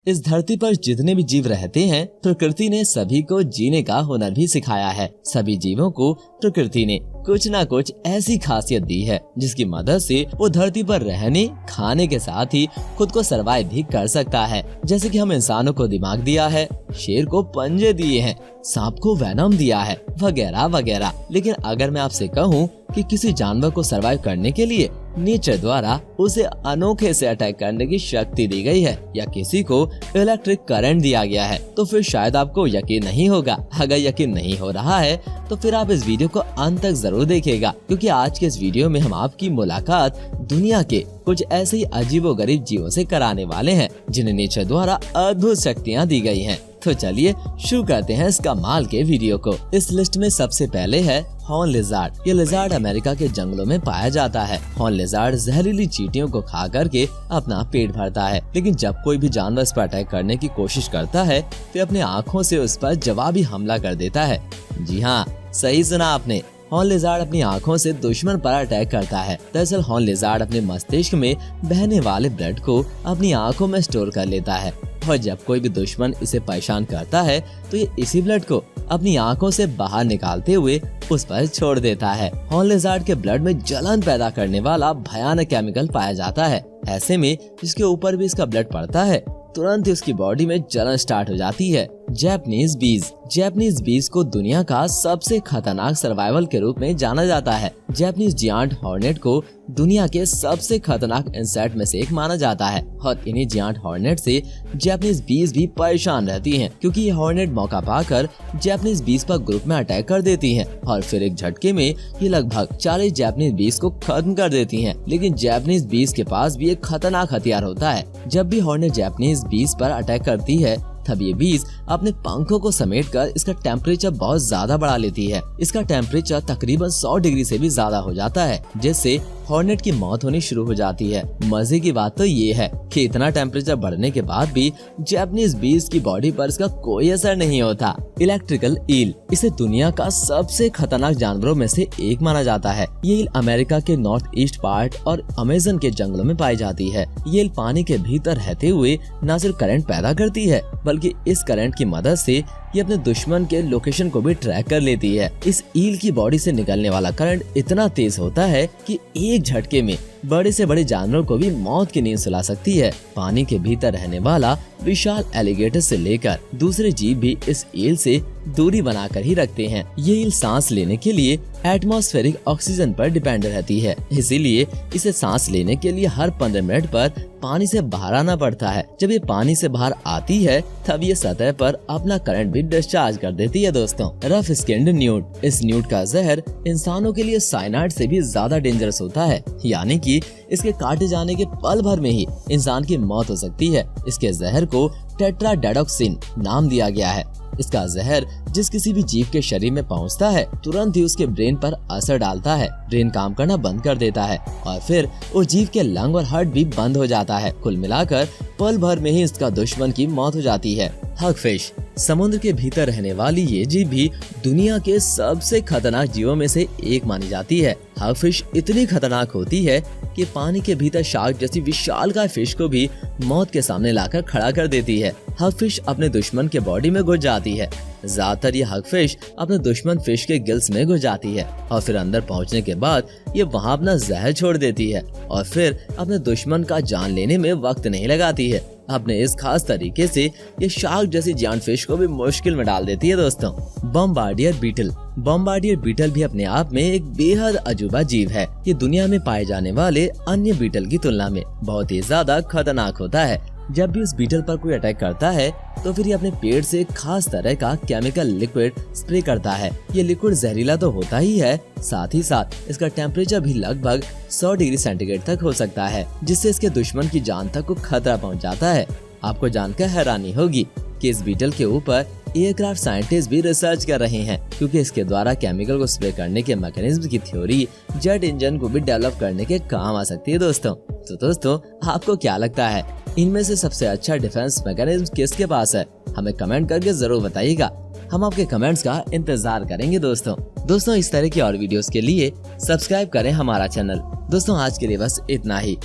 इस धरती पर जितने भी जीव रहते हैं, प्रकृति ने सभी को जीने का हुनर भी सिखाया है। सभी जीवों को प्रकृति ने कुछ ना कुछ ऐसी खासियत दी है जिसकी मदद से वो धरती पर रहने, खाने के साथ ही खुद को सरवाइव भी कर सकता है। जैसे कि हम इंसानों को दिमाग दिया है, शेर को पंजे दिए हैं, सांप को वेनम दिया है, वगैरह वगैरह। लेकिन अगर मैं आपसे कहूँ कि किसी जानवर को सरवाइव करने के लिए नेचर द्वारा उसे अनोखे से अटैक करने की शक्ति दी गई है या किसी को इलेक्ट्रिक करंट दिया गया है, तो फिर शायद आपको यकीन नहीं होगा। अगर यकीन नहीं हो रहा है तो फिर आप इस वीडियो को अंत तक जरूर देखिएगा, क्योंकि आज के इस वीडियो में हम आपकी मुलाकात दुनिया के कुछ ऐसे ही अजीबोगरीब जीवों से कराने वाले हैं जिन्हें नेचर द्वारा अद्भुत शक्तियाँ दी गई हैं। तो चलिए शुरू करते हैं इस कमाल के वीडियो को। इस लिस्ट में सबसे पहले है हॉर्न लिजार्ड। ये लिजार्ड अमेरिका के जंगलों में पाया जाता है। हॉर्न लिजार्ड जहरीली चींटियों को खा करके अपना पेट भरता है, लेकिन जब कोई भी जानवर इस पर अटैक करने की कोशिश करता है तो अपने आँखों से उस पर जवाबी हमला कर देता है। जी हाँ, सही सुना आपने, हॉर्न लिजार्ड अपनी आँखों से दुश्मन पर अटैक करता है। दरअसल हॉर्न लिजार्ड अपने मस्तिष्क में बहने वाले ब्लड को अपनी आँखों में स्टोर कर लेता है और जब कोई भी दुश्मन इसे परेशान करता है तो ये इसी ब्लड को अपनी आँखों से बाहर निकालते हुए उस पर छोड़ देता है। हॉर्न लिजार्ड के ब्लड में जलन पैदा करने वाला भयानक केमिकल पाया जाता है। ऐसे में जिसके ऊपर भी इसका ब्लड पड़ता है तुरंत ही उसकी बॉडी में जलन स्टार्ट हो जाती है। जैपनीज बीज। जैपनीज बीज को दुनिया का सबसे खतरनाक सर्वाइवल के रूप में जाना जाता है। जैपनीज जियांट हॉर्नेट को दुनिया के सबसे खतरनाक इंसेक्ट में से एक माना जाता है और इन्हीं जियांट हॉर्नेट से जैपनीज बीज भी परेशान रहती हैं, क्योंकि ये हॉर्नेट मौका पाकर जैपनीज बीज पर ग्रुप में अटैक कर देती हैं और फिर एक झटके में ये लगभग 40 जैपनीज बीज को खत्म कर देती हैं। लेकिन जैपनीज बीज के पास भी एक खतरनाक हथियार होता है। जब भी हॉर्नेट जैपनीज बीज पर अटैक करती है तब ये बीज अपने पंखों को समेटकर इसका टेम्परेचर बहुत ज्यादा बढ़ा लेती है। इसका टेम्परेचर तकरीबन 100 डिग्री से भी ज्यादा हो जाता है, जिससे हॉर्नेट की मौत होनी शुरू हो जाती है। मजे की बात तो ये है कि इतना टेम्परेचर बढ़ने के बाद भी जैपनीज बीज की बॉडी पर इसका कोई असर नहीं होता। इलेक्ट्रिकल ईल। इसे दुनिया का सबसे खतरनाक जानवरों में से एक माना जाता है। ये ईल अमेरिका के नॉर्थ ईस्ट पार्ट और अमेज़न के जंगलों में पाई जाती है। ये ईल पानी के भीतर रहते हुए न सिर्फ करंट पैदा करती है, बल्कि इस करंट की मदद से ये अपने दुश्मन के लोकेशन को भी ट्रैक कर लेती है। इस ईल की बॉडी से निकलने वाला करंट इतना तेज होता है कि एक झटके में बड़े से बड़े जानवरों को भी मौत की नींद सुला सकती है। पानी के भीतर रहने वाला विशाल एलिगेटर से लेकर दूसरे जीव भी इस ईल से दूरी बनाकर ही रखते हैं। ये ईल सांस लेने के लिए एटमॉस्फेरिक ऑक्सीजन पर डिपेंड रहती है, इसीलिए इसे सांस लेने के लिए हर 15 मिनट पर पानी से बाहर आना पड़ता है। जब ये पानी से बाहर आती है तब ये सतह पर अपना करंट भी डिस्चार्ज कर देती है। दोस्तों, रफ स्किन्ड न्यूट। इस न्यूट का जहर इंसानों के लिए साइनाइड से भी ज्यादा डेंजरस होता है, यानी कि इसके काटे जाने के पल भर में ही इंसान की मौत हो सकती है। इसके जहर को टेट्राडेडोक्सिन नाम दिया गया है। इसका जहर जिस किसी भी जीव के शरीर में पहुंचता है तुरंत ही उसके ब्रेन पर असर डालता है। ब्रेन काम करना बंद कर देता है और फिर उस जीव के लंग और हार्ट भी बंद हो जाता है। कुल मिलाकर पल भर में ही इसका दुश्मन की मौत हो जाती है। हगफिश। समुद्र के भीतर रहने वाली ये जीव भी दुनिया के सबसे खतरनाक जीवों में से एक मानी जाती है। हगफिश इतनी खतरनाक होती है कि पानी के भीतर शार्क जैसी विशालकाय फिश को भी मौत के सामने लाकर खड़ा कर देती है। हगफिश अपने दुश्मन के बॉडी में घुस जाती है। ज्यादातर ये हगफिश अपने दुश्मन फिश के गिल्स में घुस जाती है और फिर अंदर पहुंचने के बाद ये वहां अपना जहर छोड़ देती है और फिर अपने दुश्मन का जान लेने में वक्त नहीं लगाती है। अपने इस खास तरीके से ये शार्क जैसी जायंट फिश को भी मुश्किल में डाल देती है। दोस्तों, बॉम्बार्डियर बीटल। बॉम्बार्डियर बीटल भी अपने आप में एक बेहद अजूबा जीव है। ये दुनिया में पाए जाने वाले अन्य बीटल की तुलना में बहुत ही ज्यादा खतरनाक होता है। जब भी उस बीटल पर कोई अटैक करता है तो फिर ये अपने पेट से खास तरह का केमिकल लिक्विड स्प्रे करता है। ये लिक्विड जहरीला तो होता ही है, साथ ही साथ इसका टेम्परेचर भी लगभग 100 डिग्री सेंटीग्रेड तक हो सकता है, जिससे इसके दुश्मन की जान तक को खतरा पहुंच जाता है। आपको जानकर हैरानी होगी कि इस बीटल के ऊपर एयरक्राफ्ट साइंटिस्ट भी रिसर्च कर रहे हैं, क्योंकि इसके द्वारा केमिकल को स्प्रे करने के मैकेनिज्म की थ्योरी जेट इंजन को भी डेवलप करने के काम आ सकती है। दोस्तों, तो दोस्तों आपको क्या लगता है इनमें से सबसे अच्छा डिफेंस मैकेनिज्म किसके पास है? हमें कमेंट करके जरूर बताइएगा। हम आपके कमेंट्स का इंतजार करेंगे। दोस्तों इस तरह की और वीडियोस के लिए सब्सक्राइब करें हमारा चैनल। दोस्तों आज के लिए बस इतना ही।